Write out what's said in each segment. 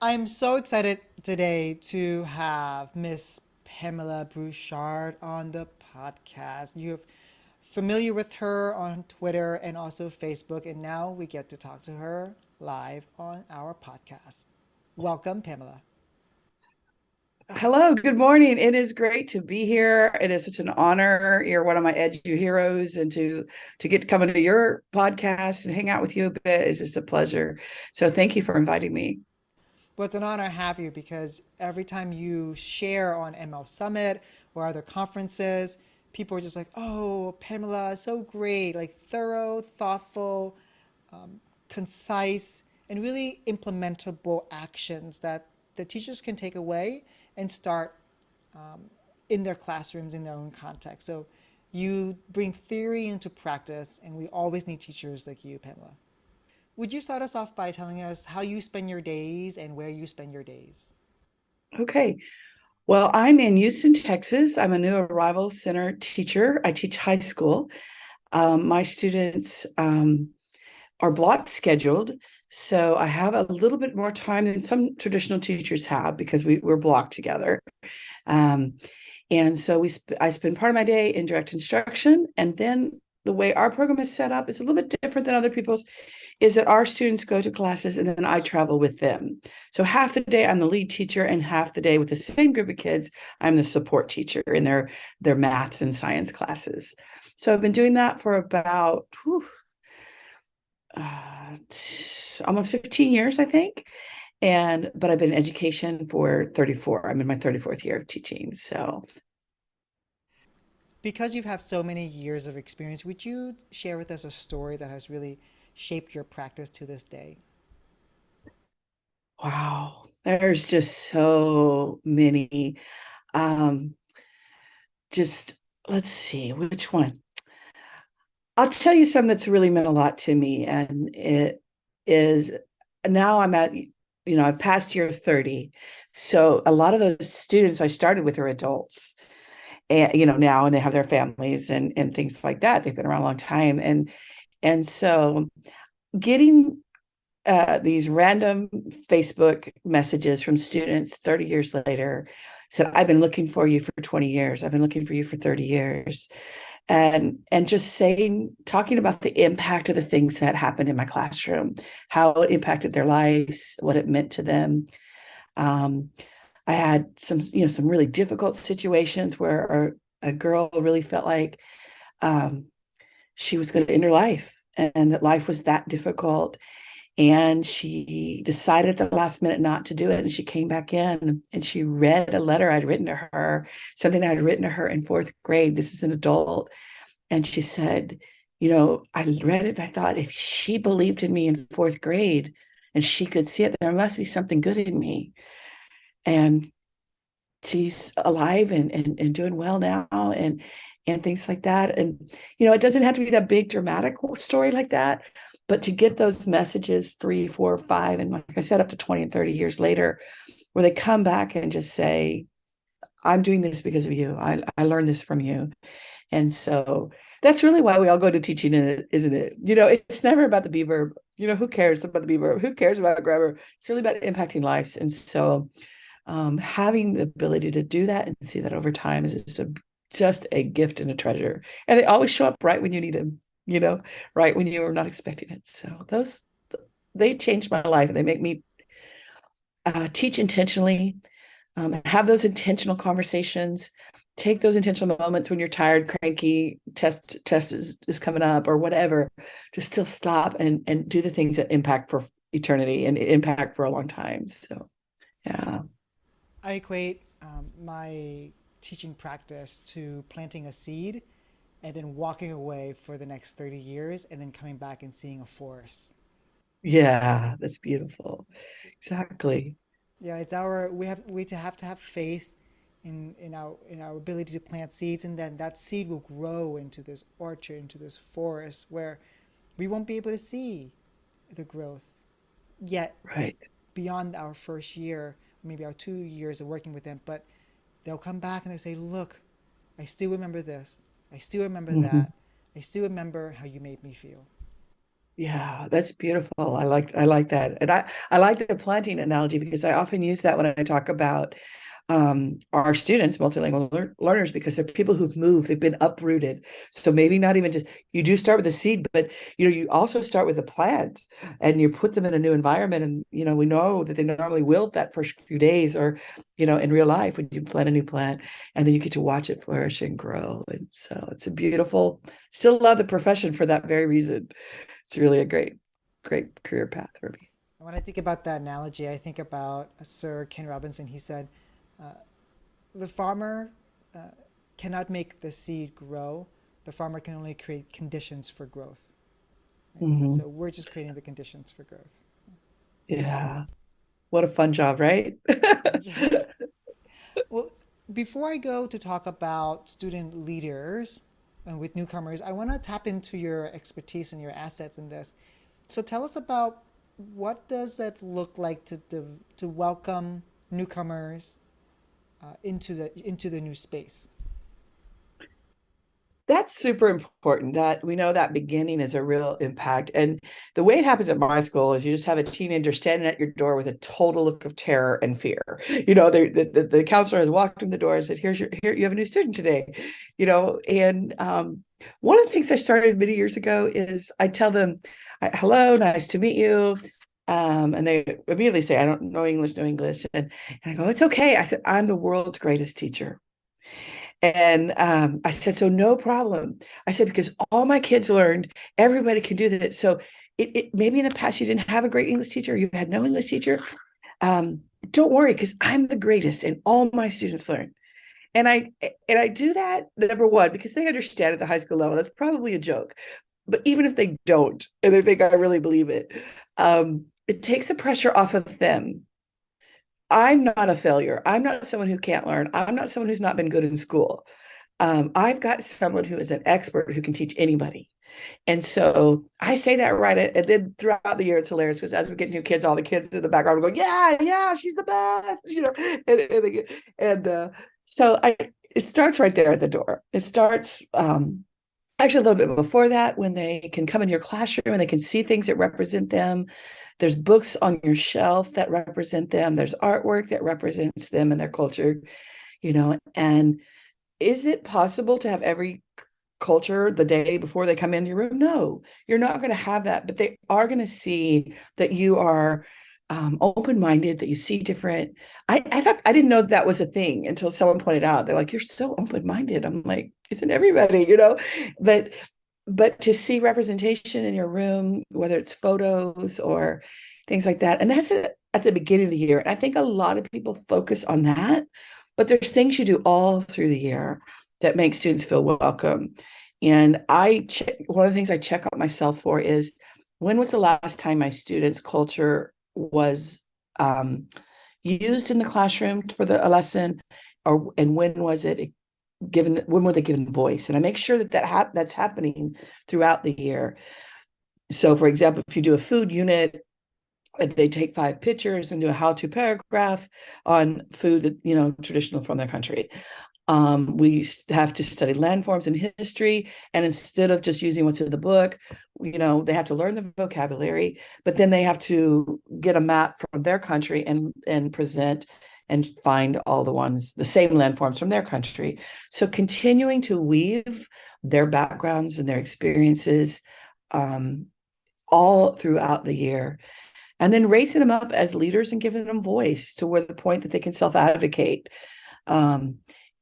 I'm so excited today to have Miss Pamela Broussard on the podcast. You're familiar with her on Twitter and also Facebook, and now we get to talk to her live on our podcast. Welcome, Pamela. Hello, good morning. It is great to be here. It is such an honor. You're one of my edu heroes, and to get to come into your podcast and hang out with you a bit is just a pleasure. So thank you for inviting me. Well, it's an honor to have you because every time you share on ML Summit or other conferences, people are just like, oh, Pamela, so great, like thorough, thoughtful, um, concise, and really implementable actions that the teachers can take away and start um, in their classrooms in their own context. So you bring theory into practice, and we always need teachers like you, Pamela. Would you start us off by telling us how you spend your days and where you spend your days? Okay. Well, I'm in Houston, Texas. I'm a new arrival center teacher. I teach high school. My students are block scheduled. So I have a little bit more time than some traditional teachers have because we're blocked together. Um, And so I spend part of my day in direct instruction. And then the way our program is set up is a little bit different than other people's, is that our students go to classes and then I travel with them. So half the day I'm the lead teacher, and half the day with the same group of kids, I'm the support teacher in their maths and science classes. So I've been doing that for about almost 15 years, I think. But I've been in education for 34. I'm in my 34th year of teaching. So Because you've had so many years of experience, would you share with us a story that has really shaped your practice to this day? wow, there's just so many. Um, just let's see which one. I'll tell you something that's really meant a lot to me, and it is now I'm at, I've passed year 30. So a lot of those students I started with are adults, and now, and they have their families and things like that. They've been around a long time, and so getting these random Facebook messages from students 30 years later said, I've been looking for you for 20 years. I've been looking for you for 30 years. And just talking about the impact of the things that happened in my classroom, how it impacted their lives, what it meant to them. Um, I had some really difficult situations where a girl really felt like um, she was going to end her life, and that life was that difficult, and she decided at the last minute not to do it. And she came back in and she read a letter I'd written to her, something I'd written to her in fourth grade. This is an adult. And she said, I read it and I thought, if she believed in me in fourth grade and she could see it, there must be something good in me. And she's alive and doing well now, and things like that. And it doesn't have to be that big dramatic story like that, but to get those messages 3 4 5, and like I said, up to 20 and 30 years later, where they come back and just say, I'm doing this because of you. I learned this from you. And so that's really why we all go to teaching, isn't it? It's never about the B verb. Who cares about the B verb? Who cares about grammar? It's really about impacting lives. And so having the ability to do that and see that over time is just a gift and a treasure. And they always show up right when you need them, right when you are not expecting it. So they changed my life, and they make me teach intentionally, have those intentional conversations, take those intentional moments when you're tired, cranky, test is coming up or whatever, to still stop and do the things that impact for eternity and impact for a long time. So yeah. I equate my teaching practice to planting a seed and then walking away for the next 30 years and then coming back and seeing a forest. Yeah, that's beautiful. Exactly. Yeah, it's we have to have faith in our ability to plant seeds, and then that seed will grow into this orchard, into this forest where we won't be able to see the growth yet Right. beyond our first year, maybe our 2 years of working with them. But they'll come back and they'll say, "Look, I still remember this. I still remember Hmm. that. I still remember how you made me feel." Yeah, that's beautiful. I like that. And I like the planting analogy because I often use that when I talk about our students, multilingual learners, because they're people who've moved, they've been uprooted. So maybe not even just you do start with a seed, but you also start with a plant and you put them in a new environment. And we know that they normally wilt that first few days, or in real life when you plant a new plant, and then you get to watch it flourish and grow. And so it's a beautiful, still love the profession for that very reason. It's really a great career path for me. And when I think about that analogy, I think about Sir Ken Robinson. He said, uh, the farmer uh, cannot make the seed grow. The farmer can only create conditions for growth. Right? Hmm. So we're just creating the conditions for growth. Yeah. What a fun job, right? Yeah. Well, before I go to talk about student leaders and with newcomers, I want to tap into your expertise and your assets in this. So tell us about what does it look like to welcome newcomers into the new space. That's super important that we know that beginning is a real impact. And the way it happens at my school is you just have a teenager standing at your door with a total look of terror and fear. The counselor has walked in the door and said, here, you have a new student today. And one of the things I started many years ago is I tell them, hello, nice to meet you. And they immediately say, I don't know English, no English. And I go, it's okay. I said, I'm the world's greatest teacher. And I said, so no problem. I said, because all my kids learned, everybody can do that. So maybe in the past you didn't have a great English teacher, or you had no English teacher. Um, don't worry, because I'm the greatest, and all my students learn. And I do that, number one, because they understand at the high school level that's probably a joke. But even if they don't, and they think I really believe it, it takes the pressure off of them. I'm not a failure. I'm not someone who can't learn. I'm not someone who's not been good in school. I've got someone who is an expert who can teach anybody. And so I say that right. And then throughout the year, it's hilarious because as we get new kids, all the kids in the background are going, yeah, yeah, she's the best, and so it starts right there at the door. It starts actually a little bit before that when they can come in your classroom and they can see things that represent them. There's books on your shelf that represent them. There's artwork that represents them and their culture. And is it possible to have every culture the day before they come into your room? No, you're not going to have that, but they are going to see that you are open-minded, that you see different. I thought I didn't know that was a thing until someone pointed out. They're like, "You're so open-minded." I'm like, "Isn't everybody?" But to see representation in your room, whether it's photos or things like that, and that's at the beginning of the year. And I think a lot of people focus on that, but there's things you do all through the year that make students feel welcome. And one of the things I check on myself for is when was the last time my students' culture was used in the classroom for a lesson, and when were they given voice? And I make sure that's happening throughout the year. So, for example, if you do a food unit, they take 5 pictures and do a how-to paragraph on food that traditional from their country. We have to study landforms and history, and instead of just using what's in the book, they have to learn the vocabulary, but then they have to get a map from their country and present and find all the same landforms from their country. So continuing to weave their backgrounds and their experiences all throughout the year, and then raising them up as leaders and giving them voice to where the point that they can self-advocate. Um,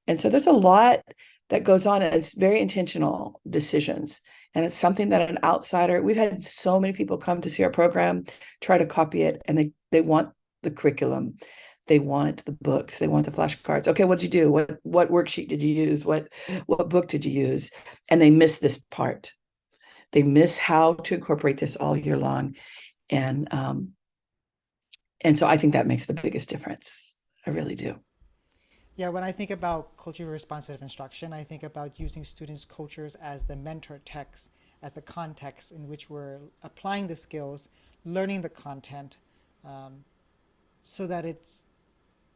and so there's a lot that goes on, and it's very intentional decisions. And it's something that an outsider, we've had so many people come to see our program, try to copy it, and they want the curriculum. They want the books, they want the flashcards. Okay, what did you do? What worksheet did you use? What book did you use? And they miss this part. They miss how to incorporate this all year long. And so I think that makes the biggest difference. I really do. Yeah, when I think about culturally responsive instruction, I think about using students' cultures as the mentor text, as the context in which we're applying the skills, learning the content, um, so that it's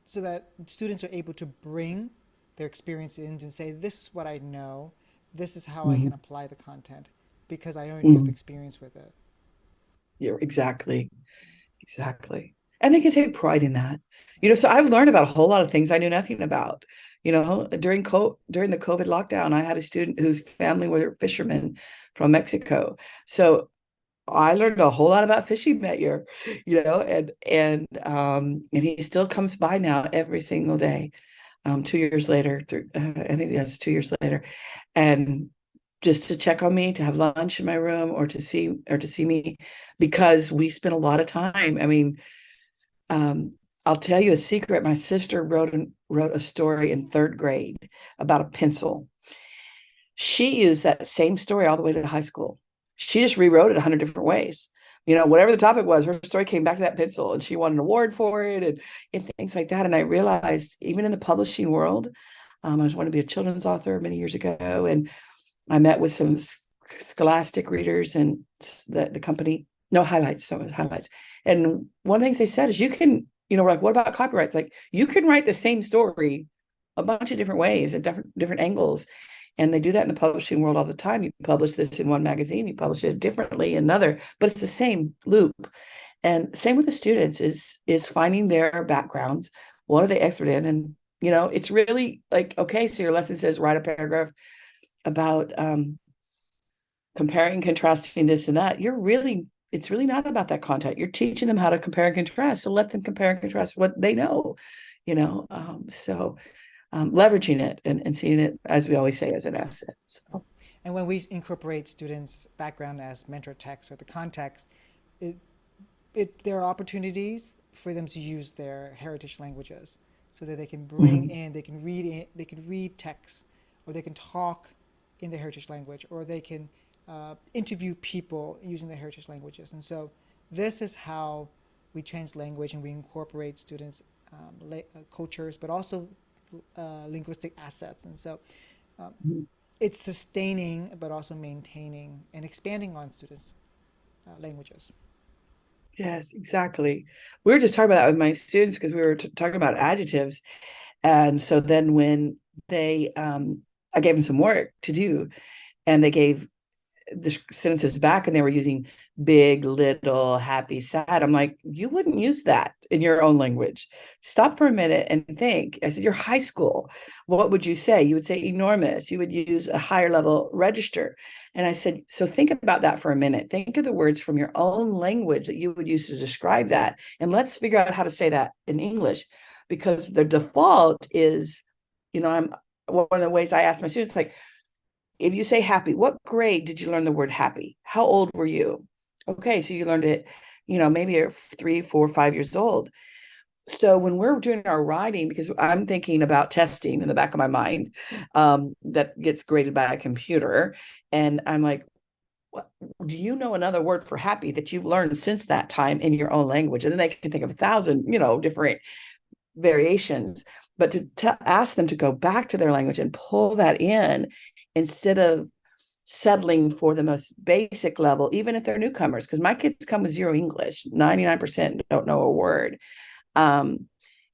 so that students are able to bring their experience in and say, "This is what I know. This is how I can Mhm. apply the content because I already have Mhm. experience with it." Yeah, exactly. Exactly. And they can take pride in that. So I've learned about a whole lot of things I knew nothing about. During the COVID lockdown, I had a student whose family were fishermen from Mexico. So I learned a whole lot about fishing that year, and he still comes by now every single day. 2 years later, I think that's 2 years later, and just to check on me, to have lunch in my room, or to see me, because we spent a lot of time. I mean, um, I'll tell you a secret. My sister wrote a story in third grade about a pencil. She used that same story all the way to high school. She just rewrote it 100 different ways. Whatever the topic was, her story came back to that pencil, and she won an award for it, and things like that. And I realized, even in the publishing world, I was wanting to be a children's author many years ago, and I met with some Scholastic readers and the company. No, highlights. So it was highlights. And one of the things they said is, you can, we're like, what about copyright? Like, you can write the same story a bunch of different ways, at different angles. And they do that in the publishing world all the time. You publish this in one magazine, you publish it differently in another, but it's the same loop. And same with the students, is finding their backgrounds. What are they expert in? And it's really like, okay, so your lesson says write a paragraph about comparing, contrasting this and that. It's really not about that content. You're teaching them how to compare and contrast. So let them compare and contrast what they know, leveraging it, and seeing it, as we always say, as an asset. So. And when we incorporate students' background as mentor text or the context, it, there are opportunities for them to use their heritage languages so that they can bring Mhm. in, they can read text, or they can talk in the heritage language, or they can interview people using the heritage languages. And so this is how we change language and we incorporate students' cultures, but also linguistic assets. And so um, it's sustaining, but also maintaining and expanding on students' languages. Yes, exactly. We were just talking about that with my students, because we were talking about adjectives. And so then when I gave them some work to do, and they gave the sentences back, and they were using big, little, happy, sad. I'm like, you wouldn't use that in your own language. Stop for a minute and think. I said, you're high school. What would you say? You would say enormous. You would use a higher level register. And I said, so think about that for a minute. Think of the words from your own language that you would use to describe that. And let's figure out how to say that in English, because the default is, I'm one of the ways I ask my students, like, if you say happy, what grade did you learn the word happy? How old were you? Okay, so you learned it, maybe you're 3, 4, 5 years old. So when we're doing our writing, because I'm thinking about testing in the back of my mind, that gets graded by a computer, and I'm like, what, do you know another word for happy that you've learned since that time in your own language? And then they can think of 1,000, different variations. But to ask them to go back to their language and pull that in, instead of settling for the most basic level, even if they're newcomers, because my kids come with zero English, 99% don't know a word. Um,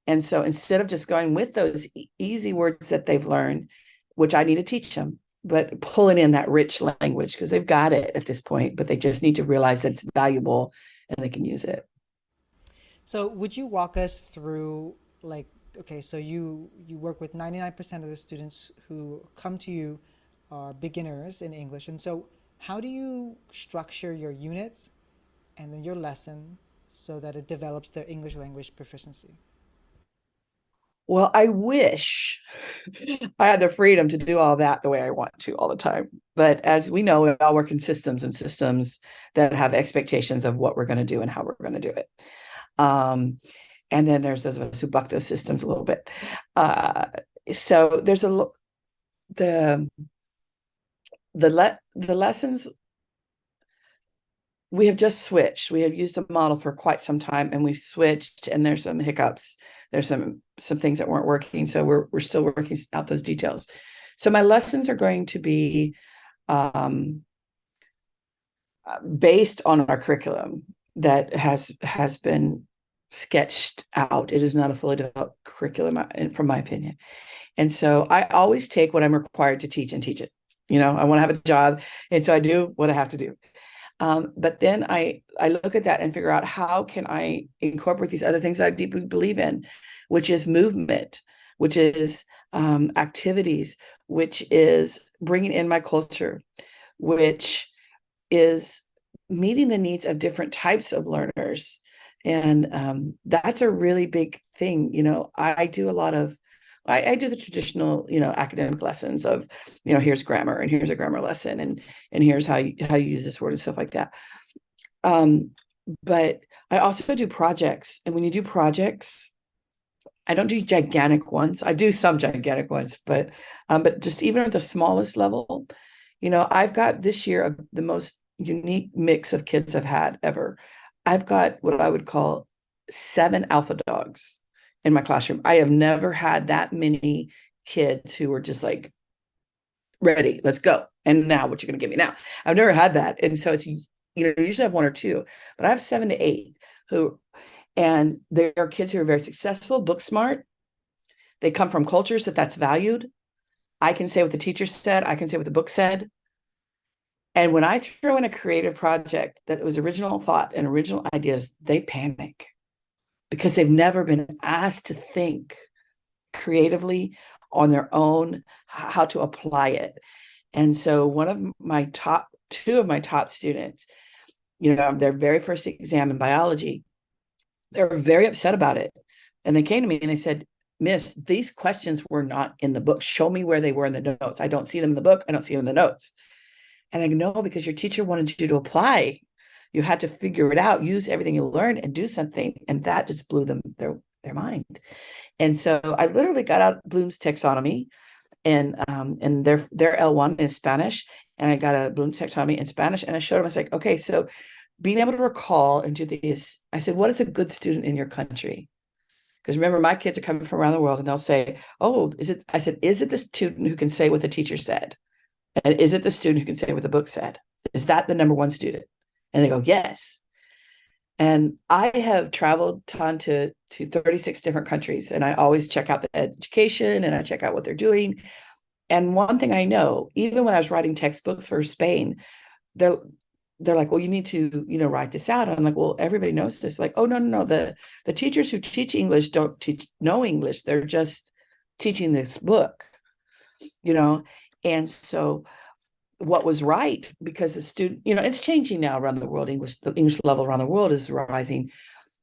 and so instead of just going with those easy words that they've learned, which I need to teach them, but pulling in that rich language, because they've got it at this point, but they just need to realize that it's valuable and they can use it. So would you walk us through, like, okay, so you work with 99% of the students who come to you are beginners in English. And so how do you structure your units and then your lesson so that it develops their English language proficiency? Well, I wish I had the freedom to do all that the way I want to all the time. But as we know, we all work in systems, and systems that have expectations of what we're going to do and how we're going to do it. Um, and then there's those of us who buck those systems a little bit. Uh, so there's the the lessons, we have just switched. We have used a model for quite some time, and we switched, and there's some hiccups. There's some things that weren't working. So we're still working out those details. So my lessons are going to be um, based on our curriculum that has been sketched out. It is not a fully developed curriculum, from my opinion. And so I always take what I'm required to teach and teach it. I want to have a job, and so I do what I have to do. But then I look at that and figure out how can I incorporate these other things that I deeply believe in, which is movement, which is activities, which is bringing in my culture, which is meeting the needs of different types of learners. And that's a really big thing. I do a lot of, I do the traditional, academic lessons of, here's grammar and here's a grammar lesson and here's how you use this word and stuff like that. Um, but I also do projects. And when you do projects, I don't do gigantic ones. I do some gigantic ones, but just even at the smallest level, I've got this year the most unique mix of kids I've had ever. I've got what I would call 7 alpha dogs in my classroom. I have never had that many kids who were just like, ready, let's go. And now what you're going to give me now? I've never had that. And so it's, usually I have 1 or 2, but I have 7 to 8 and there are kids who are very successful, book smart. They come from cultures that's valued. I can say what the teacher said. I can say what the book said. And when I throw in a creative project that was original thought and original ideas, they panic because they've never been asked to think creatively on their own, how to apply it. And so two of my top students, their very first exam in biology, they were very upset about it. And they came to me and they said, Miss, these questions were not in the book. Show me where they were in the notes. I don't see them in the book. I don't see them in the notes. And I know because your teacher wanted you to apply. You had to figure it out, use everything you learned and do something. And that just blew them their mind. And so I literally got out Bloom's taxonomy and their L1 is Spanish. And I got a Bloom's taxonomy in Spanish. And I showed them, I was like, okay, so being able to recall and do this, I said, what is a good student in your country? Because remember, my kids are coming from around the world and they'll say, oh, I said, is it the student who can say what the teacher said? And is it the student who can say what the book said? Is that the number 1 student? And they go, yes. And I have traveled to 36 different countries, and I always check out the education and I check out what they're doing. And one thing I know, even when I was writing textbooks for Spain, they're like, well, you need to, write this out. And I'm like, well, everybody knows this. Like, oh, no. The teachers who teach English don't know English. They're just teaching this book, And so what was right, because the student, it's changing now around the world. The English level around the world is rising,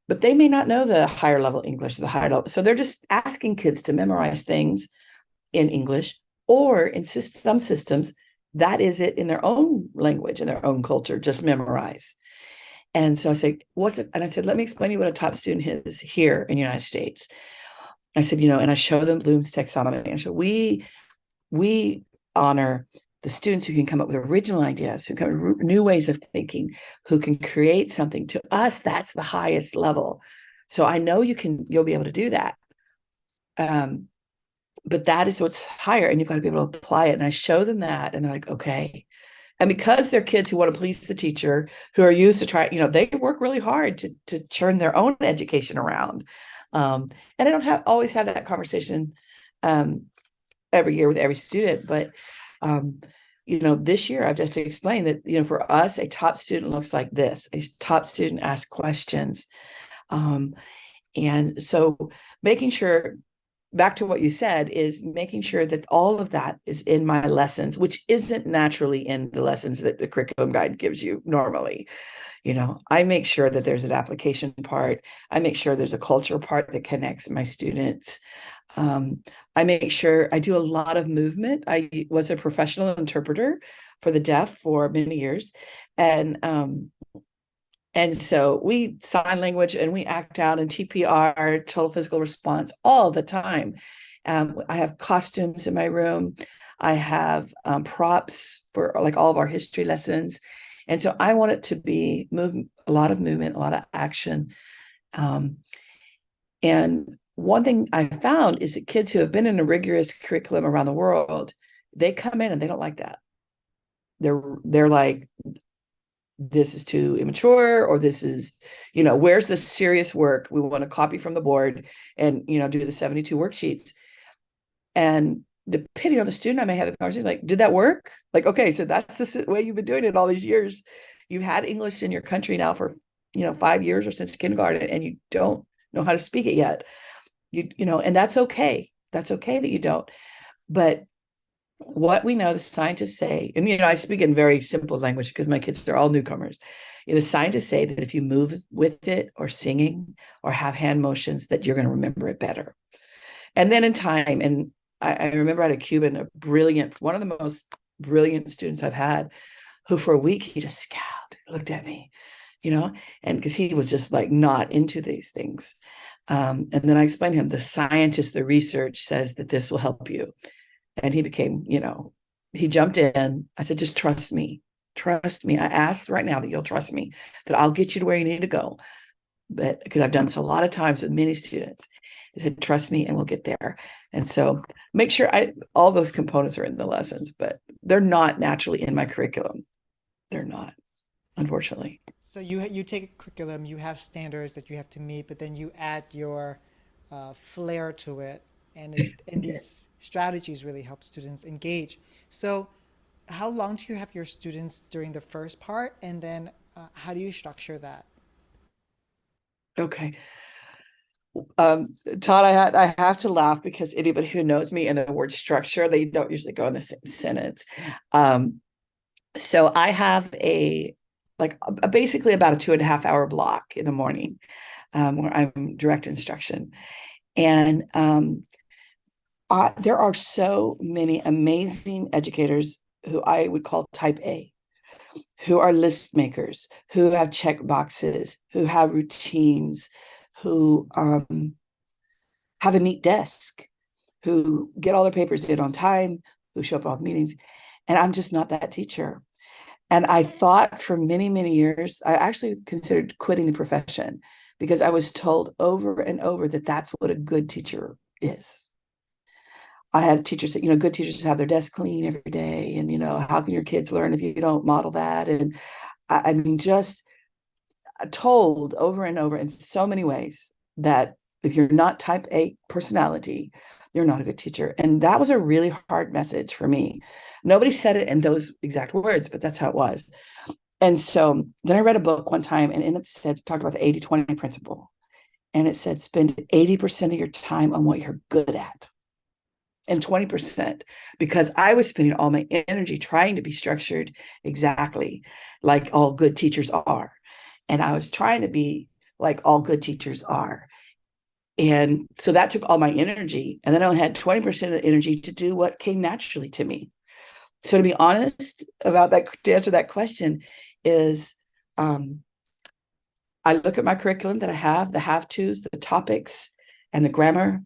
but they may not know the higher level English, the higher level. So they're just asking kids to memorize things in English, or in some systems, that is it in their own language, in their own culture, just memorize. And so I say, what's it? And I said, let me explain to you what a top student is here in the United States. I said, and I show them Bloom's taxonomy. And so we honor the students who can come up with original ideas, who come up with new ways of thinking, who can create something. To us, that's the highest level. So I know you'll be able to do that. But that is what's higher, and you've got to be able to apply it. And I show them that, and they're like, okay. And because they're kids who want to please the teacher, who are used to try, they work really hard to turn their own education around. And I don't always have that conversation every year with every student, but this year I've just explained that, for us, a top student looks like this. A top student asks questions. And so making sure, back to what you said, is making sure that all of that is in my lessons, which isn't naturally in the lessons that the curriculum guide gives you normally. I make sure that there's an application part. I make sure there's a cultural part that connects my students. I make sure I do a lot of movement. I was a professional interpreter for the deaf for many years. And so we sign language and we act out in TPR, total physical response, all the time. I have costumes in my room. I have props for like all of our history lessons. And so I want it to be a lot of movement, a lot of action. And one thing I found is that kids who have been in a rigorous curriculum around the world, they come in and they don't like that. They're like, this is too immature, or this is, where's the serious work? We want to copy from the board and, do the 72 worksheets. And depending on the student, I may have the conversation like, did that work? Like, okay, so that's the way you've been doing it all these years. You've had English in your country now for, 5 years or since kindergarten, and you don't know how to speak it yet. And that's okay. That's okay that you don't. But what we know, the scientists say, and I speak in very simple language because my kids are all newcomers. The scientists say that if you move with it or singing or have hand motions, that you're going to remember it better. And then in time, and I remember I had a Cuban, one of the most brilliant students I've had, who for a week he just scowled, looked at me, and because he was just like not into these things. And then I explained to him, the scientist, the research says that this will help you. And he became, he jumped in. I said, just trust me. Trust me. I ask right now that you'll trust me, that I'll get you to where you need to go. But because I've done this a lot of times with many students, I said, trust me and we'll get there. And so make sure all those components are in the lessons, but they're not naturally in my curriculum. They're not, unfortunately. So you take a curriculum, you have standards that you have to meet, but then you add your flair to it, and these strategies really help students engage. So, how long do you have your students during the first part, and then how do you structure that? Okay. Todd, I have to laugh because anybody who knows me and the word structure, they don't usually go in the same sentence. So I have basically about a 2.5 hour block in the morning, where I'm direct instruction. And there are so many amazing educators who I would call type A, who are list makers, who have check boxes, who have routines, who have a neat desk, who get all their papers in on time, who show up at all the meetings. And I'm just not that teacher. And I thought for many, many years, I actually considered quitting the profession because I was told over and over that that's what a good teacher is. I had teachers say, good teachers have their desk clean every day. And, how can your kids learn if you don't model that? And I mean, just told over and over in so many ways that if you're not type A personality, you're not a good teacher. And that was a really hard message for me. Nobody said it in those exact words, but that's how it was. And so then I read a book one time, and in it talked about the 80-20 principle. And it said, spend 80% of your time on what you're good at and 20%, because I was spending all my energy trying to be structured exactly like all good teachers are. And I was trying to be like all good teachers are. And so that took all my energy. And then I only had 20% of the energy to do what came naturally to me. So to be honest about that, to answer that question is, I look at my curriculum that I have, the have-tos, the topics, and the grammar,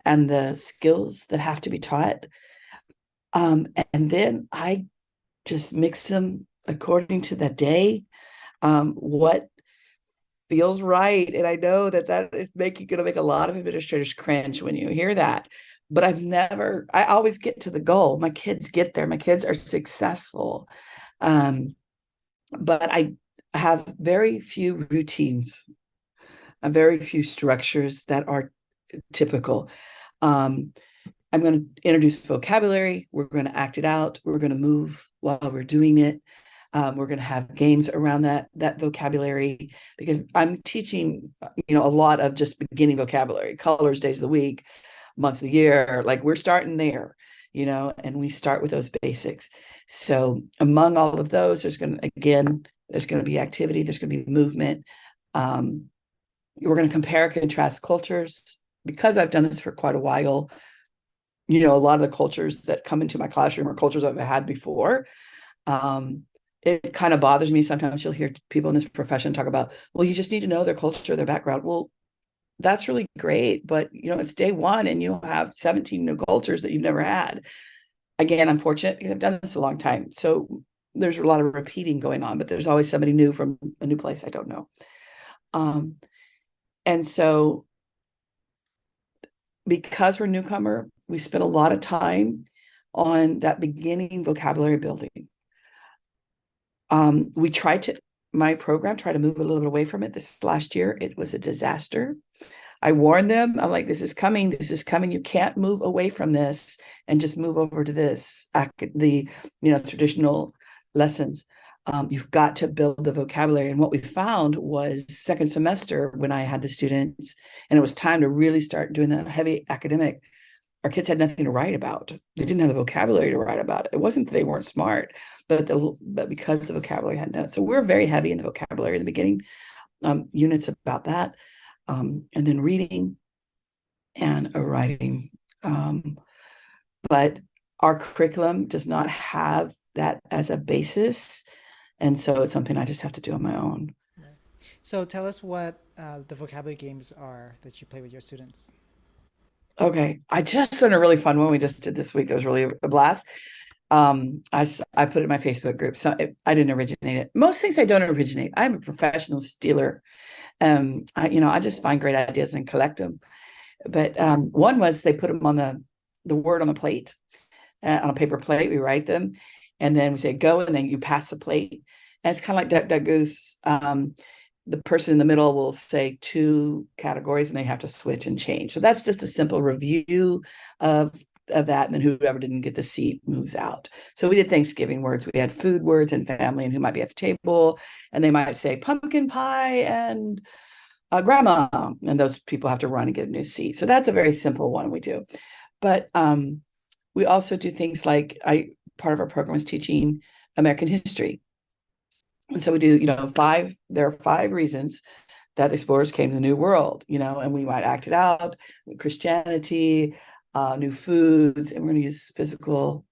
and the skills that have to be taught. And then I just mix them according to the day, what feels right. And I know that is going to make a lot of administrators cringe when you hear that. But I always get to the goal. My kids get there. My kids are successful. But I have very few routines, very few structures that are typical. I'm going to introduce vocabulary. We're going to act it out. We're going to move while we're doing it. We're going to have games around that vocabulary, because I'm teaching, a lot of just beginning vocabulary, colors, days of the week, months of the year. Like we're starting there, and we start with those basics. So among all of those, there's going to be activity. There's going to be movement. We're going to compare and contrast cultures. Because I've done this for quite a while, a lot of the cultures that come into my classroom are cultures I've had before. It kind of bothers me sometimes. You'll hear people in this profession talk about, well, you just need to know their culture, their background. Well, that's really great, but it's day one and you'll have 17 new cultures that you've never had. Again, I'm fortunate because I've done this a long time. So there's a lot of repeating going on, but there's always somebody new from a new place I don't know. And so because we're a newcomer, we spend a lot of time on that beginning vocabulary building. My program tried to move a little bit away from it this last year. It was a disaster. I warned them. I'm like, this is coming. You can't move away from this and just move over to this, the traditional lessons. You've got to build the vocabulary. And what we found was second semester when I had the students and it was time to really start doing the heavy academic, our kids had nothing to write about. They didn't have the vocabulary to write about. It wasn't that they weren't smart, but because the vocabulary hadn't done it. So we're very heavy in the vocabulary in the beginning, units about that, and then reading and writing. But our curriculum does not have that as a basis. And so it's something I just have to do on my own. Right. So tell us what the vocabulary games are that you play with your students. Okay. I just done a really fun one we just did this week. It was really a blast. I put it in my Facebook group. So I didn't originate it. Most things I don't originate. I'm a professional stealer. I just find great ideas and collect them. But one was they put them on the word on the plate, on a paper plate. We write them, and then we say go, and then you pass the plate. And it's kind of like Duck Duck Goose. The person in the middle will say two categories, and they have to switch and change. So that's just a simple review of that, and then whoever didn't get the seat moves out. So we did Thanksgiving words. We had food words and family, and who might be at the table, and they might say pumpkin pie and grandma, and those people have to run and get a new seat. So that's a very simple one we do. But we also do things like part of our program is teaching American history. And so we do, there are 5 reasons that explorers came to the New World, and we might act it out, Christianity, new foods, and we're going to use physical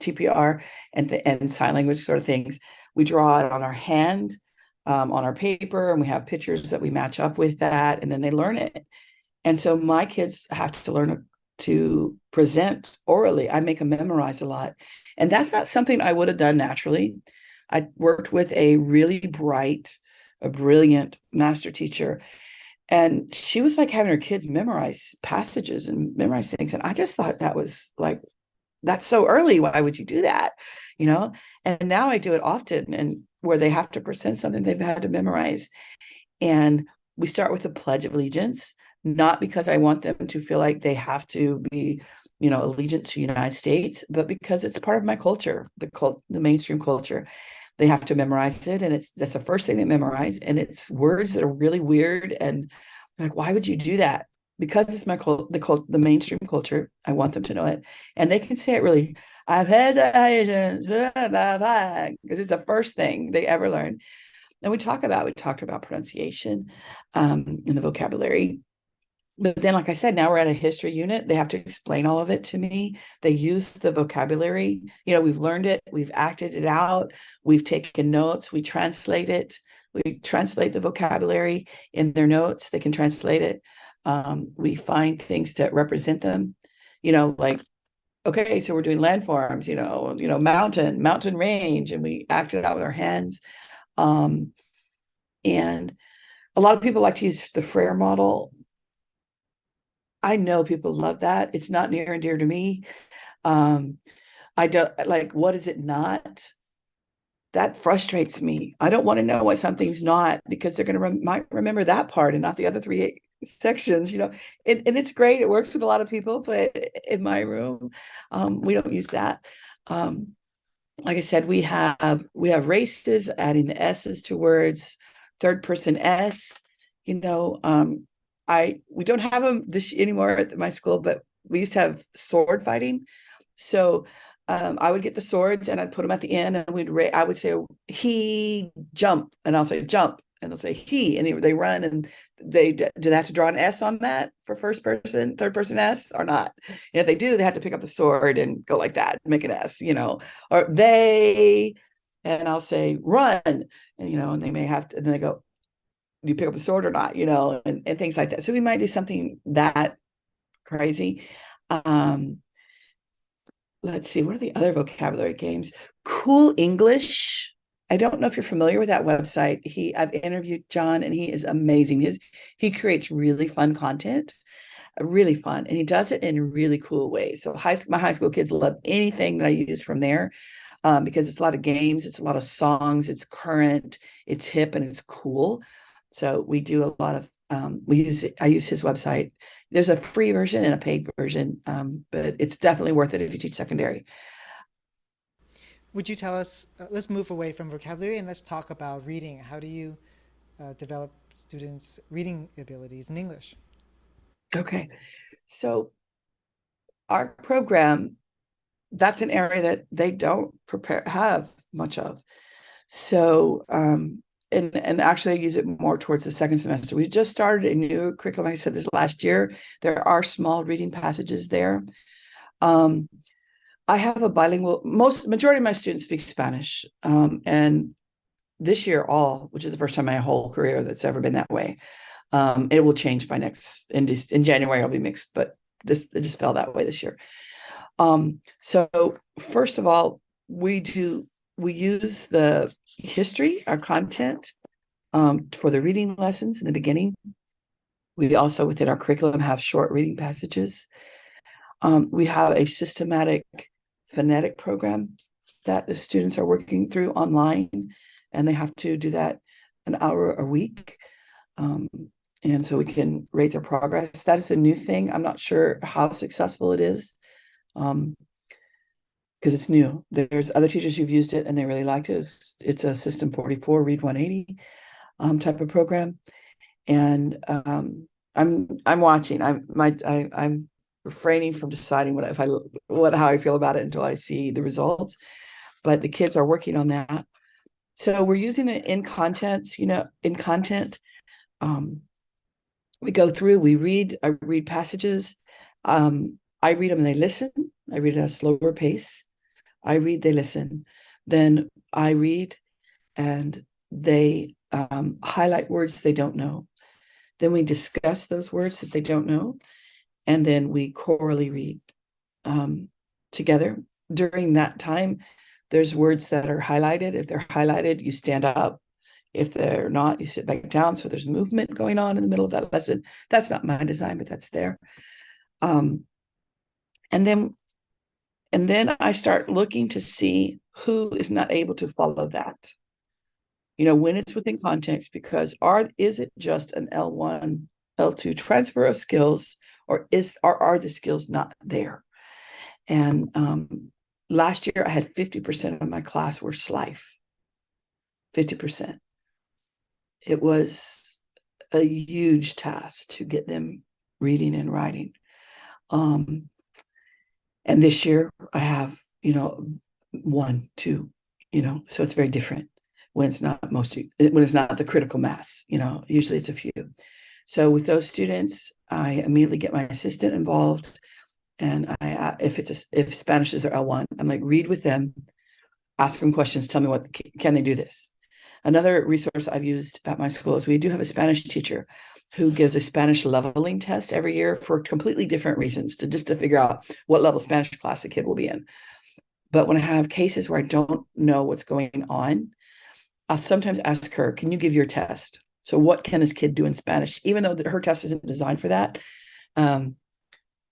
TPR and sign language sort of things. We draw it on our hand, on our paper, and we have pictures that we match up with that, and then they learn it. And so my kids have to learn to present orally. I make them memorize a lot. And that's not something I would have done naturally. I worked with a brilliant master teacher. And she was like having her kids memorize passages and memorize things. And I just thought that was like, that's so early. Why would you do that? And now I do it often, and where they have to present something they've had to memorize. And we start with the Pledge of Allegiance, not because I want them to feel like they have to be, allegiant to the United States, but because it's part of my culture, the mainstream culture. They have to memorize it, and that's the first thing they memorize, and it's words that are really weird, and like, why would you do that? Because it's the mainstream culture. I want them to know it, and they can say it really. I've had because it's the first thing they ever learn. And we talked about pronunciation, in the vocabulary. But then, like I said, now we're at a history unit. They have to explain all of it to me. They use the vocabulary. We've learned it. We've acted it out. We've taken notes. We translate it. We translate the vocabulary in their notes. They can translate it. We find things that represent them, like, okay, so we're doing landforms, mountain range, and we act it out with our hands. And a lot of people like to use the Frere model. I know people love that. It's not near and dear to me. I don't like, what is it not? That frustrates me. I don't want to know why something's not, because they're going to might remember that part and not the other 3 sections, and it's great. It works with a lot of people, but in my room, we don't use that. Like I said, we have races, adding the S's to words, third person S, we don't have them this anymore at my school, but we used to have sword fighting. So I would get the swords and I'd put them at the end, and I would say he jump, and I'll say jump, and they'll say he, and they run, and do they have to draw an S on that for first person, third person S or not? And if they do, they have to pick up the sword and go like that, make an S, or they, and I'll say run, and and they may have to, and then they go, you pick up the sword or not, and things like that. So we might do something that crazy. Let's see, what are the other vocabulary games? Cool English. I don't know if you're familiar with that website. I've interviewed John, and he is amazing. He creates really fun content, really fun, and he does it in really cool ways. So my high school kids love anything that I use from there, because it's a lot of games, it's a lot of songs, it's current, it's hip, and it's cool. So we do a lot of, I use his website. There's a free version and a paid version, but it's definitely worth it if you teach secondary. would you tell us? Let's move away from vocabulary and let's talk about reading. How do you develop students' reading abilities in English? Okay. So our program, that's an area that they don't have much of. So, and actually I use it more towards the second semester. We just started a new curriculum. I said this last year. There are small reading passages there. Um, I have a bilingual, majority of my students speak Spanish. And this year, which is the first time in my whole career that's ever been that way. It will change by in January, it'll be mixed, but it just fell that way this year. So first of all, we use the history, our content, for the reading lessons in the beginning. We also, within our curriculum, have short reading passages. We have a systematic phonetic program that the students are working through online, and they have to do that an hour a week. And so we can rate their progress. That is a new thing. I'm not sure how successful it is, because it's new. There's other teachers who've used it and they really liked it. It's a System 44, Read 180 type of program. And I'm watching. I'm refraining from deciding how I feel about it until I see the results. But the kids are working on that. So we're using it in content. We go through, I read passages. I read them and they listen. I read at a slower pace. I read, they listen. Then I read and they highlight words they don't know. Then we discuss those words that they don't know. And then we chorally read together. During that time, there's words that are highlighted. If they're highlighted, you stand up. If they're not, you sit back down. So there's movement going on in the middle of that lesson. That's not my design, but that's there. And then I start looking to see who is not able to follow that. When it's within context, because is it just an L1, L2 transfer of skills, or are the skills not there? And last year I had 50% of my class were SLIFE. 50%. It was a huge task to get them reading and writing. And this year I have, 1, 2, so it's very different when it's not the critical mass, usually it's a few. So with those students, I immediately get my assistant involved. And if Spanish is their L1, I'm like, read with them, ask them questions, tell me can they do this? Another resource I've used at my school is we do have a Spanish teacher who gives a Spanish leveling test every year for completely different reasons, to figure out what level Spanish class the kid will be in. But when I have cases where I don't know what's going on, I'll sometimes ask her, can you give your test? So what can this kid do in Spanish? Even though her test isn't designed for that.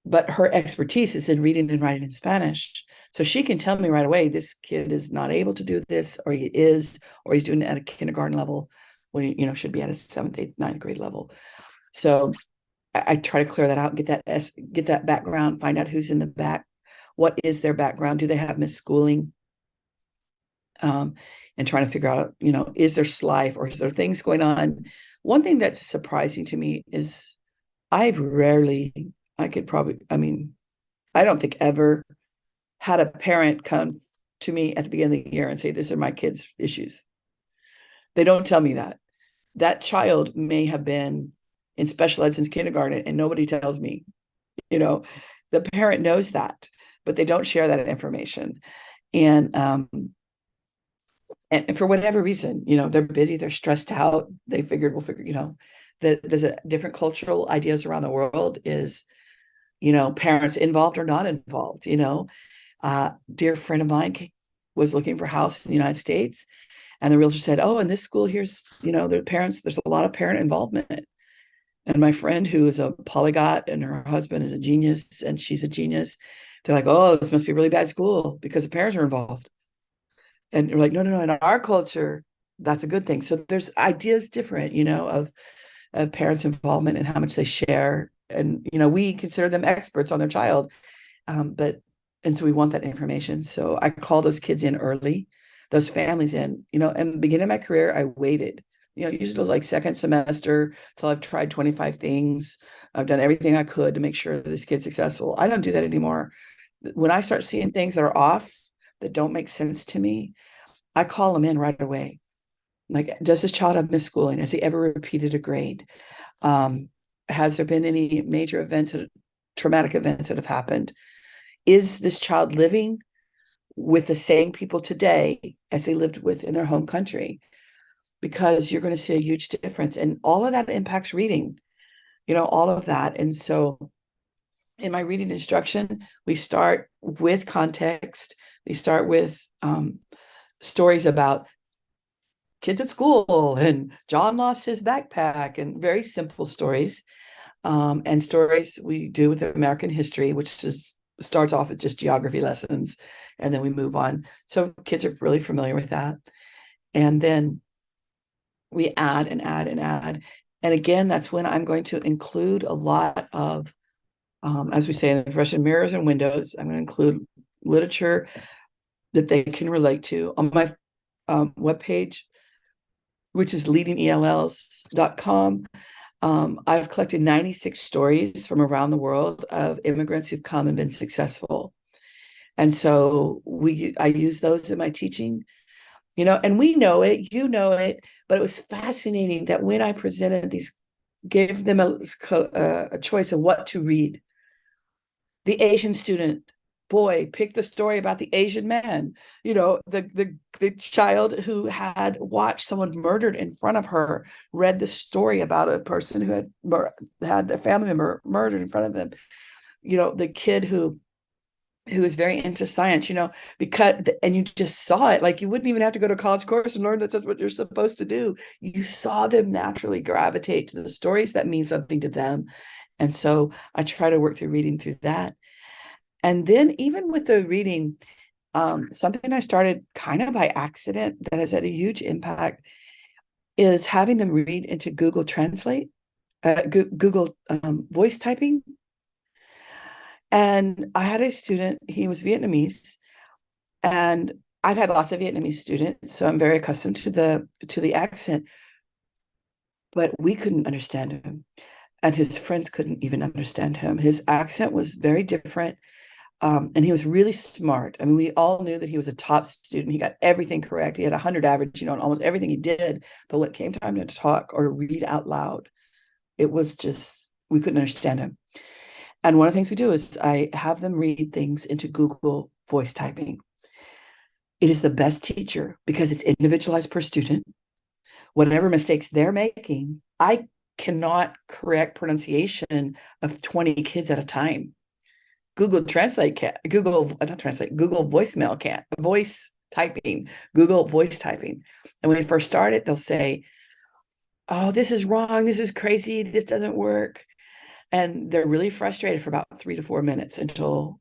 But her expertise is in reading and writing in Spanish. So she can tell me right away, this kid is not able to do this, or he's doing it at a kindergarten level when he, should be at a 7th, 8th, 9th grade level. So I try to clear that out, get that background, find out who's in the back, what is their background, do they have misschooling, and trying to figure out, is there SLIFE or is there things going on? One thing that's surprising to me is I don't think ever had a parent come to me at the beginning of the year and say, these are my kids' issues. They don't tell me that. That child may have been in special ed since kindergarten and nobody tells me. The parent knows that, but they don't share that information. And for whatever reason, they're busy, they're stressed out. They figured that there's a different cultural ideas around the world is, parents involved or not involved. Dear friend of mine was looking for a house in the United States, and the realtor said, oh, in this school here's, there's a lot of parent involvement. And my friend, who is a polyglot and her husband is a genius and she's a genius, they're like, oh, this must be a really bad school because the parents are involved. And you're like, no, in our culture, that's a good thing. So there's ideas different, of parents' involvement and how much they share. And, we consider them experts on their child. But And so we want that information. So I call those kids in early, those families in, and the beginning of my career, I waited, usually like second semester till I've tried 25 things. I've done everything I could to make sure this kid's successful. I don't do that anymore. When I start seeing things that are off, that don't make sense to me, I call them in right away. Like, does this child have missed schooling? Has he ever repeated a grade? Um, has there been any major events, traumatic events that have happened? Is this child living with the same people today as they lived with in their home country? Because you're going to see a huge difference. And all of that impacts reading, all of that. And so in my reading instruction, we start with context. We start with stories about kids at school and John lost his backpack, and very simple stories. And stories we do with American history, which starts off with just geography lessons, and then we move on. So kids are really familiar with that. And then we add and add and add. And again, that's when I'm going to include a lot of, as we say in the profession, mirrors and windows. I'm going to include literature that they can relate to on my webpage, which is leadingells.com. I've collected 96 stories from around the world of immigrants who've come and been successful. And so I use those in my teaching, and we know it, but it was fascinating that when I presented these, gave them a choice of what to read. The Asian student, boy, picked the story about the Asian man, the child who had watched someone murdered in front of her, read the story about a person who had a family member murdered in front of them. The kid who is very into science, because, and you just saw it, like you wouldn't even have to go to a college course and learn that's what you're supposed to do. You saw them naturally gravitate to the stories that mean something to them. And so I try to work through reading through that. And then even with the reading, something I started kind of by accident that has had a huge impact is having them read into Google Translate, Google voice typing. And I had a student, he was Vietnamese, and I've had lots of Vietnamese students, so I'm very accustomed to the accent, but we couldn't understand him. And his friends couldn't even understand him. His accent was very different. And he was really smart. I mean, we all knew that he was a top student. He got everything correct. He had 100 average, in almost everything he did. But when it came time to talk or read out loud, it was just, we couldn't understand him. And one of the things we do is I have them read things into Google voice typing. It is the best teacher because it's individualized per student. Whatever mistakes they're making, I cannot correct pronunciation of 20 kids at a time. Google Translate can't, not Translate, Google voicemail can't, voice typing, Google voice typing. And when they first start it, they'll say, oh, this is wrong. This is crazy. This doesn't work. And they're really frustrated for about 3 to 4 minutes until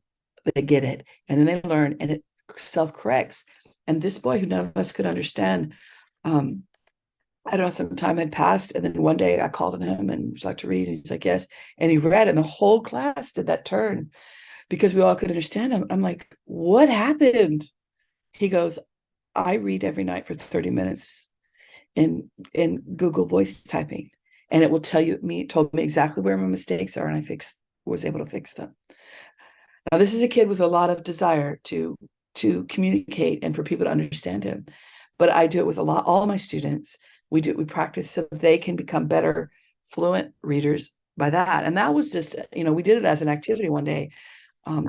they get it. And then they learn and it self-corrects. And this boy who none of us could understand, I don't know, some time had passed. And then one day I called on him and would you like to read? And he's like, yes. And he read, and the whole class did that turn because we all could understand him. I'm like, what happened? He goes, I read every night for 30 minutes in Google voice typing, and it will told me exactly where my mistakes are, and I was able to fix them. Now, this is a kid with a lot of desire to communicate and for people to understand him. But I do it with all of my students. We practice so they can become better, fluent readers by that. And that was just, we did it as an activity one day,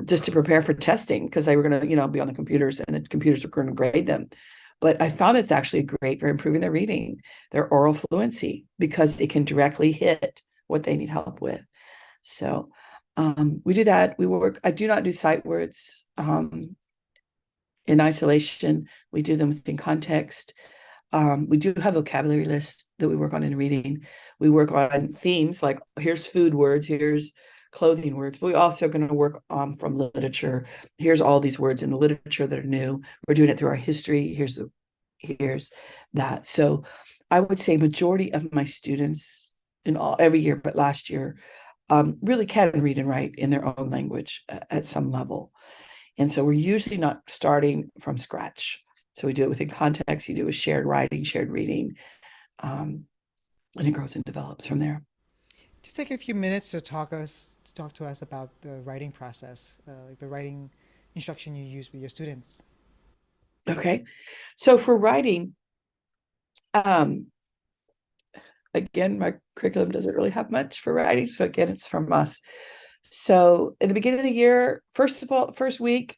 just to prepare for testing, because they were going to, be on the computers and the computers were going to grade them. But I found it's actually great for improving their reading, their oral fluency, because it can directly hit what they need help with. So we do that. I do not do sight words in isolation. We do them within context. We do have vocabulary lists that we work on in reading. We work on themes like here's food words, here's clothing words, but we also are going to work from literature. Here's all these words in the literature that are new. We're doing it through our history. Here's that. So I would say majority of my students every year, but last year, really can read and write in their own language at some level. And so we're usually not starting from scratch. So we do it within context. You do a shared writing, shared reading, and it grows and develops from there. Just take a few minutes to talk to us about the writing process, like the writing instruction you use with your students. Okay. So for writing, um, again, my curriculum doesn't really have much for writing. So again, it's from us. So in the beginning of the year, first of all, first week,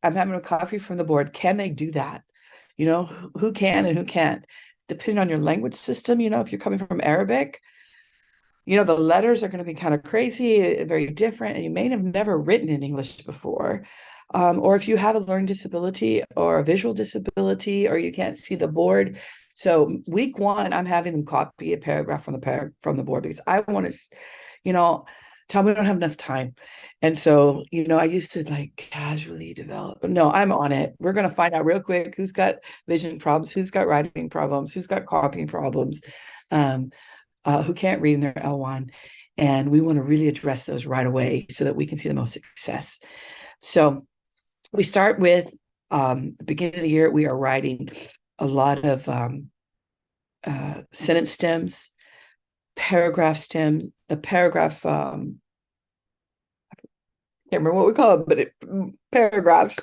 I'm having a coffee from the board. Can they do that? Who can and who can't, depending on your language system. If you're coming from Arabic, the letters are going to be kind of crazy, very different, and you may have never written in English before. Or if you have a learning disability or a visual disability, or you can't see the board. So week one, I'm having them copy a paragraph from the board because I want to, tell me we don't have enough time. And so, I used to like casually develop. No, I'm on it. We're going to find out real quick who's got vision problems, who's got writing problems, who's got copying problems. Who can't read in their L1. And we want to really address those right away so that we can see the most success. So we start with the beginning of the year, we are writing a lot of sentence stems, paragraph stems, the paragraph, can't remember what we call them, but paragraphs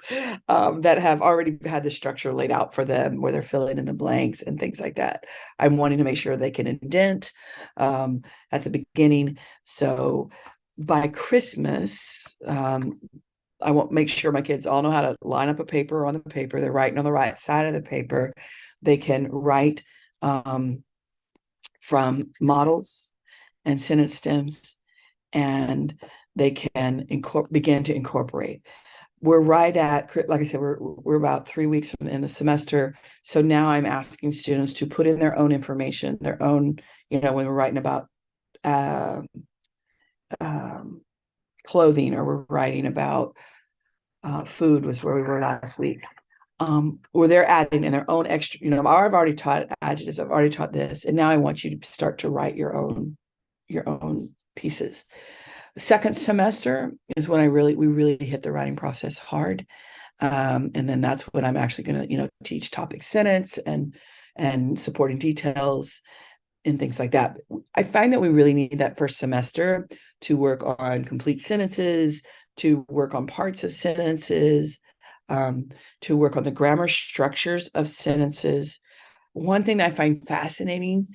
that have already had the structure laid out for them where they're filling in the blanks and things like that. I'm wanting to make sure they can indent at the beginning. So by Christmas, I want to make sure my kids all know how to line up a paper on the paper. They're writing on the right side of the paper. They can write from models and sentence stems, and they can begin to incorporate. We're right at, like I said, we're about 3 weeks in the semester. So now I'm asking students to put in their own information, their own, when we're writing about clothing, or we're writing about food, was where we were last week. Where they're adding in their own extra, I've already taught adjectives, I've already taught this, and now I want you to start to write your own pieces. The second semester is when we really hit the writing process hard. And then that's when I'm actually going to, teach topic sentence and supporting details and things like that. I find that we really need that first semester to work on complete sentences, to work on parts of sentences, to work on the grammar structures of sentences. One thing that I find fascinating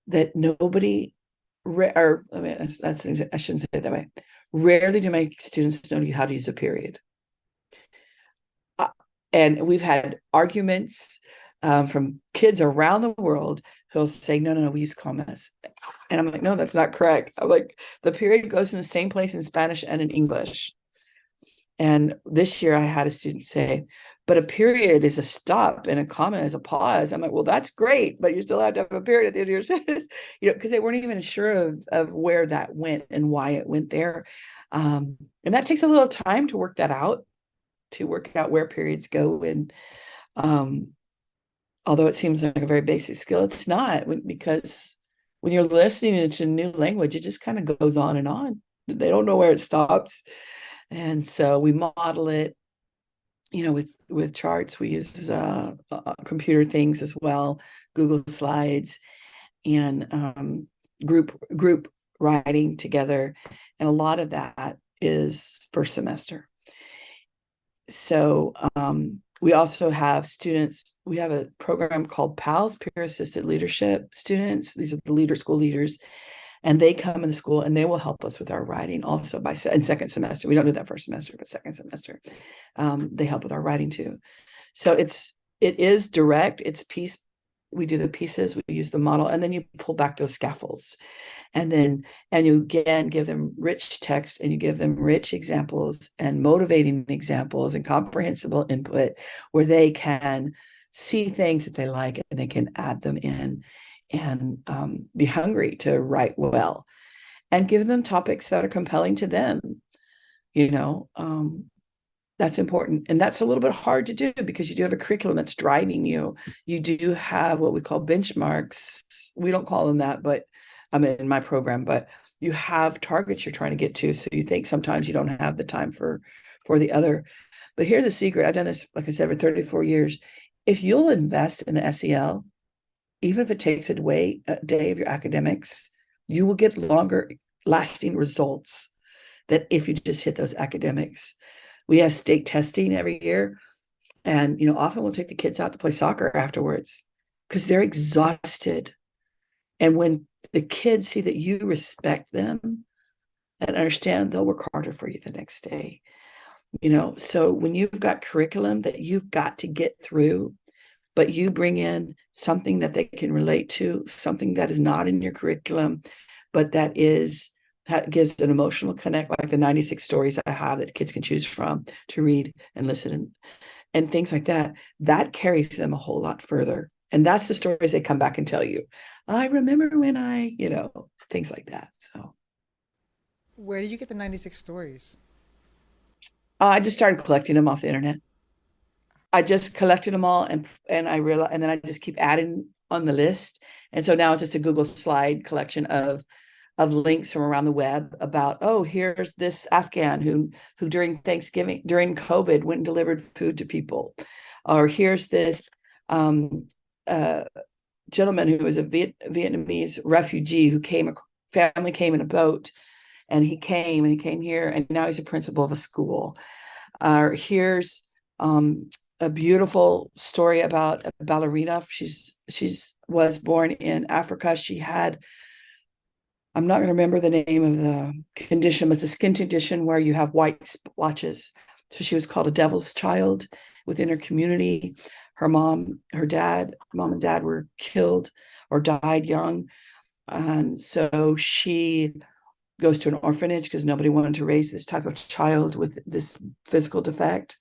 that nobody or I mean, that's I shouldn't say it that way. Rarely do my students know how to use a period. And we've had arguments from kids around the world who'll say, no, we use commas. And I'm like, no, that's not correct. I'm like, the period goes in the same place in Spanish and in English. And this year I had a student say, but a period is a stop and a comma is a pause. I'm like, well, that's great, but you still have to have a period at the end of your sentence, because they weren't even sure of where that went and why it went there. And that takes a little time to work that out, to work out where periods go. And although it seems like a very basic skill, it's not, because when you're listening into a new language, it just kind of goes on and on. They don't know where it stops. And so we model it, with charts. We use computer things as well, Google Slides, and group writing together. And a lot of that is first semester. So we also have students, we have a program called PALS, Peer Assisted Leadership Students. These are the school leaders. And they come in the school and they will help us with our writing also in second semester. We don't do that first semester, but second semester, they help with our writing too. So it is direct. It's piece. We do the pieces. We use the model, and then you pull back those scaffolds, and you again give them rich text, and you give them rich examples and motivating examples and comprehensible input where they can see things that they like and they can add them in, and be hungry to write well, and give them topics that are compelling to them. That's important. And that's a little bit hard to do because you do have a curriculum that's driving you. You do have what we call benchmarks. We don't call them that, but I'm in my program, but you have targets you're trying to get to. So you think sometimes you don't have the time for the other. But here's a secret. I've done this, like I said, for 34 years. If you'll invest in the SEL, even if it takes a day of your academics, you will get longer lasting results than if you just hit those academics. We have state testing every year. And, often we'll take the kids out to play soccer afterwards because they're exhausted. And when the kids see that you respect them and understand, they'll work harder for you the next day. So when you've got curriculum that you've got to get through, but you bring in something that they can relate to, something that is not in your curriculum, but that gives an emotional connect, like the 96 stories I have that kids can choose from to read and listen and things like that, that carries them a whole lot further. And that's the stories they come back and tell you. I remember when things like that. So Where did you get the 96 stories? I just started collecting them off the internet. I just collected them all and I realized, and then I just keep adding on the list. And so now it's just a Google slide collection of links from around the web about, oh, here's this Afghan who during Thanksgiving, during COVID, went and delivered food to people. Or here's this uh, gentleman who was a Vietnamese refugee family came in a boat, and he came here, and now he's a principal of a school. Here's a beautiful story about a ballerina. She's was born in Africa. She had, I'm not going to remember the name of the condition, but it's a skin condition where you have white splotches. So she was called a devil's child within her community. Her mom and dad were killed or died young. And so she goes to an orphanage because nobody wanted to raise this type of child with this physical defect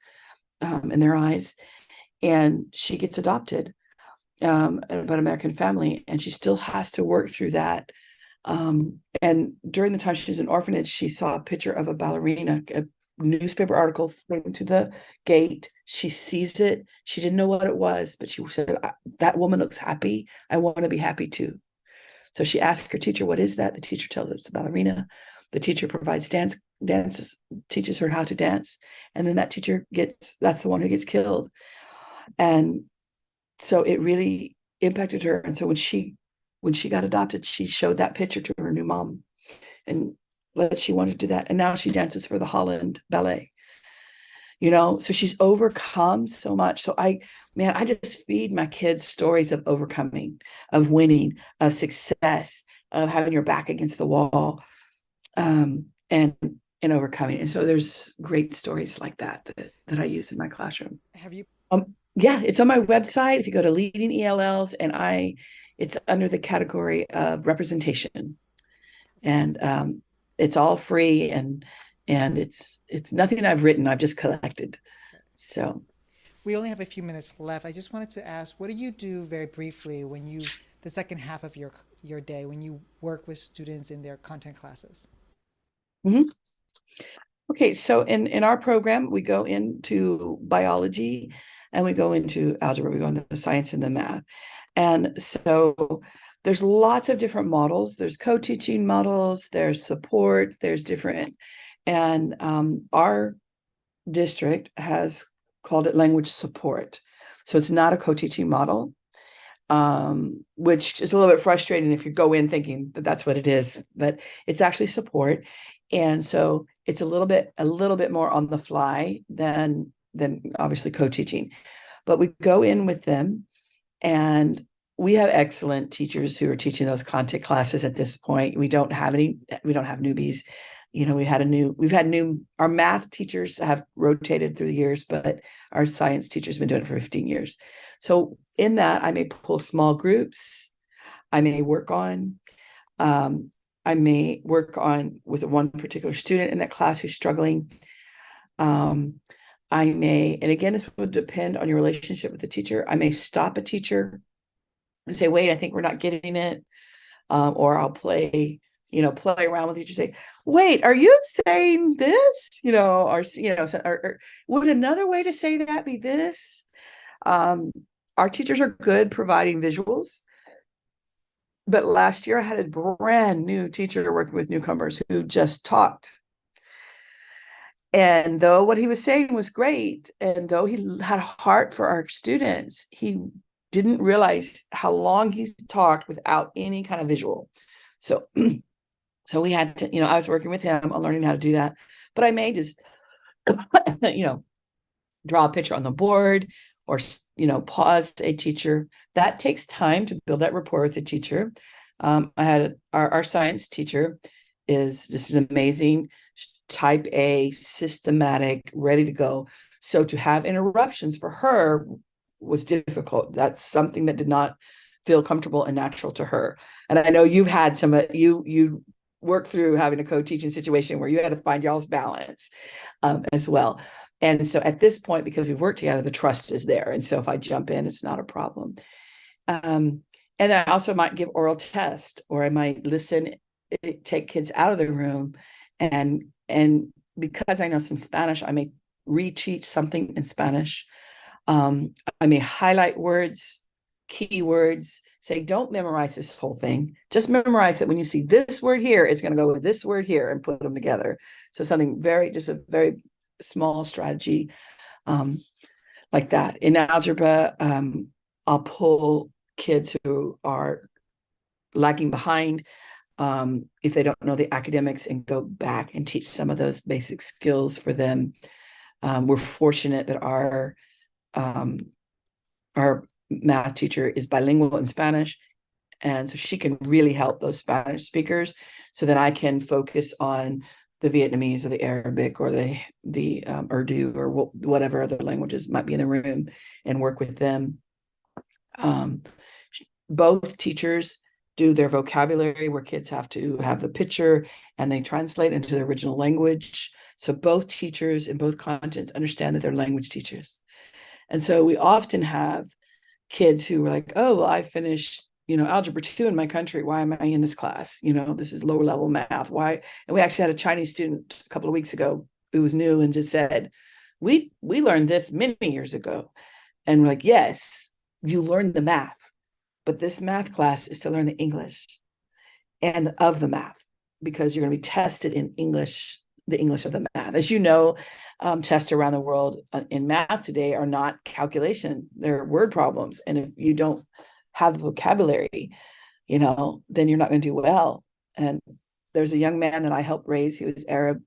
in their eyes. And she gets adopted by an American family, and she still has to work through that. And during the time she was in orphanage, she saw a picture of a ballerina, a newspaper article thrown to the gate. She sees it. She didn't know what it was, but she said, that woman looks happy. I want to be happy too. So she asked her teacher, what is that? The teacher tells her it's a ballerina. The teacher provides dances, teaches her how to dance. And then that's the one who gets killed. And so it really impacted her. And so when she got adopted, she showed that picture to her new mom and she wanted to do that. And now she dances for the Holland Ballet. So she's overcome so much. So I just feed my kids stories of overcoming, of winning, of success, of having your back against the wall, and overcoming. And so there's great stories like that I use in my classroom. Have you Yeah, it's on my website. If you go to Leading ELLs, and it's under the category of representation, and it's all free, and it's nothing I've written. I've just collected. So We only have a few minutes left. I just wanted to ask, what do you do very briefly the second half of your day when you work with students in their content classes? mhm. Okay, so in our program, we go into biology and we go into algebra, we go into the science and the math. And so there's lots of different models. There's co-teaching models, there's support, there's different. And our district has called it language support. So it's not a co-teaching model, which is a little bit frustrating if you go in thinking that that's what it is, but it's actually support. And so it's a little bit more on the fly than obviously co-teaching. But we go in with them, and we have excellent teachers who are teaching those content classes at this point. We don't have newbies. Our math teachers have rotated through the years, but our science teachers have been doing it for 15 years. So in that, I may pull small groups. I may work on with one particular student in that class who's struggling. And again, this would depend on your relationship with the teacher. I may stop a teacher and say, wait, I think we're not getting it. Or I'll play around with you to say, wait, are you saying this? Or would another way to say that be this? Our teachers are good providing visuals. But last year I had a brand new teacher working with newcomers who just talked. And though what he was saying was great, and though he had a heart for our students, he didn't realize how long he's talked without any kind of visual. So, so we had to, I was working with him on learning how to do that. But I may just, draw a picture on the board or, pause a teacher. That takes time to build that rapport with the teacher. I had our science teacher is just an amazing type A, systematic, ready to go. So to have interruptions for her was difficult. That's something that did not feel comfortable and natural to her. And I know you've had you worked through having a co-teaching situation where you had to find y'all's balance as well. And so at this point, because we've worked together, the trust is there. And so if I jump in, it's not a problem. And I also might give oral test, or I might listen, take kids out of the room, and because I know some Spanish, I may reteach something in Spanish. I may highlight words, keywords, say, don't memorize this whole thing. Just memorize that when you see this word here, it's going to go with this word here, and put them together. So something just a very small strategy like that. In algebra, I'll pull kids who are lagging behind if they don't know the academics, and go back and teach some of those basic skills for them. We're fortunate that our math teacher is bilingual in Spanish, and so she can really help those Spanish speakers, so that I can focus on the Vietnamese or the Arabic or the Urdu or whatever other languages might be in the room, and work with them. Both teachers do their vocabulary, where kids have to have the picture and they translate into the original language. So both teachers in both continents understand that they're language teachers. And so we often have kids who were like, oh, well, I finished, algebra 2 in my country. Why am I in this class? This is lower level math. Why? And we actually had a Chinese student a couple of weeks ago who was new and just said, we learned this many years ago. And we're like, yes, you learned the math, but this math class is to learn the English and of the math, because you're going to be tested in English, the English of the math. As you know, tests around the world in math today are not calculation, they're word problems. And if you don't have the vocabulary, then you're not going to do well. And there's a young man that I helped raise. He was Arab,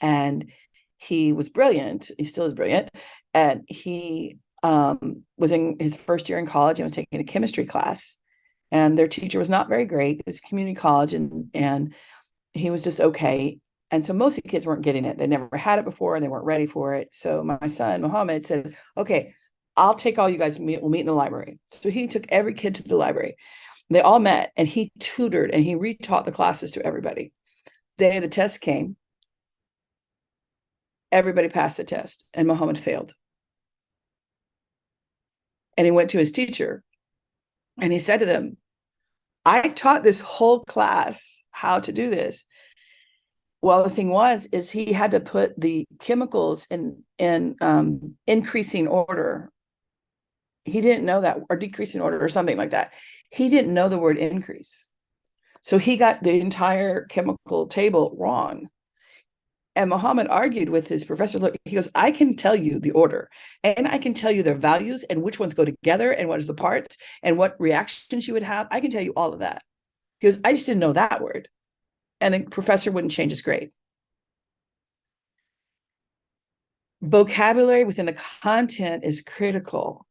and he was brilliant. He still is brilliant. And he was in his first year in college and was taking a chemistry class. And their teacher was not very great. It was community college, and he was just okay. And so most of the kids weren't getting it. They never had it before, and they weren't ready for it. So my son, Mohammed, said, okay, I'll take all you guys, we'll meet in the library. So he took every kid to the library. They all met, and he tutored and he retaught the classes to everybody. The day the test came, everybody passed the test, and Mohammed failed. And he went to his teacher and he said to them, I taught this whole class how to do this. Well, the thing is he had to put the chemicals in increasing order. He didn't know that, or decreasing order or something like that. He didn't know the word increase. So he got the entire chemical table wrong. And Muhammad argued with his professor. Look, he goes, I can tell you the order, and I can tell you their values and which ones go together and what is the parts and what reactions you would have. I can tell you all of that. He goes, I just didn't know that word. And the professor wouldn't change his grade. Vocabulary within the content is critical.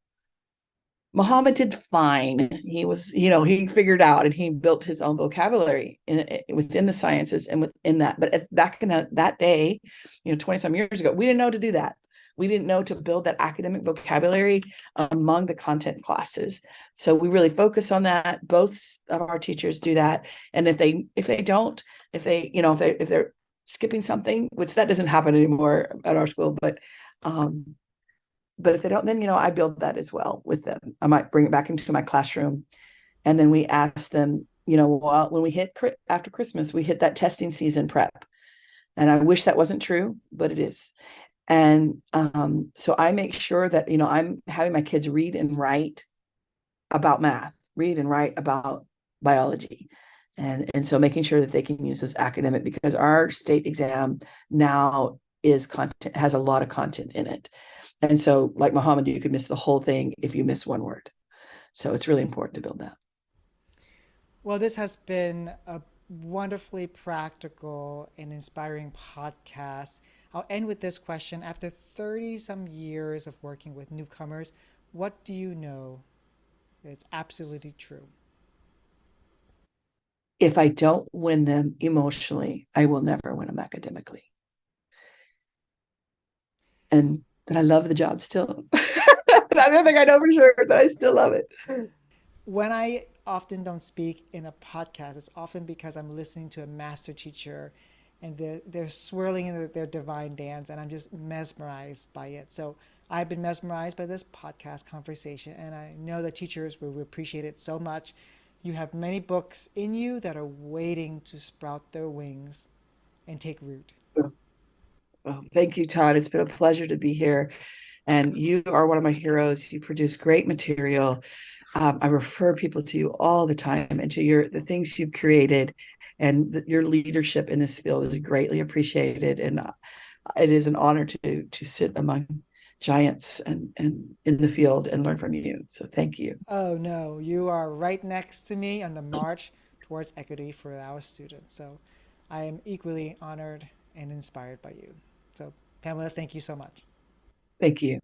Muhammad did fine. He was, he figured out and he built his own vocabulary within the sciences and within that. But back in that day, 20 some years ago, we didn't know to do that. We didn't know to build that academic vocabulary among the content classes. So we really focus on that. Both of our teachers do that. And if they're skipping something, which that doesn't happen anymore at our school, but if they don't, then, I build that as well with them. I might bring it back into my classroom. And then we ask them, when we hit after Christmas, we hit that testing season prep. And I wish that wasn't true, but it is. And so I make sure that, I'm having my kids read and write about math, read and write about biology. And so making sure that they can use this academic, because our state exam now is content, has a lot of content in it. And so, like Muhammad, you could miss the whole thing if you miss one word. So it's really important to build that. Well, this has been a wonderfully practical and inspiring podcast. I'll end with this question. After 30 some years of working with newcomers, what do you know is absolutely true? If I don't win them emotionally, I will never win them academically. And that I love the job still. I don't think I know for sure, but I still love it. When I often don't speak in a podcast, it's often because I'm listening to a master teacher and they're swirling in their divine dance, and I'm just mesmerized by it. So I've been mesmerized by this podcast conversation, and I know that teachers will appreciate it so much. You have many books in you that are waiting to sprout their wings and take root. Well, thank you, Todd. It's been a pleasure to be here. And you are one of my heroes. You produce great material. I refer people to you all the time and to the things you've created, and your leadership in this field is greatly appreciated. And it is an honor to sit among giants and in the field and learn from you. So thank you. Oh no, you are right next to me on the march towards equity for our students. So I am equally honored and inspired by you. So, Pamela, thank you so much. Thank you.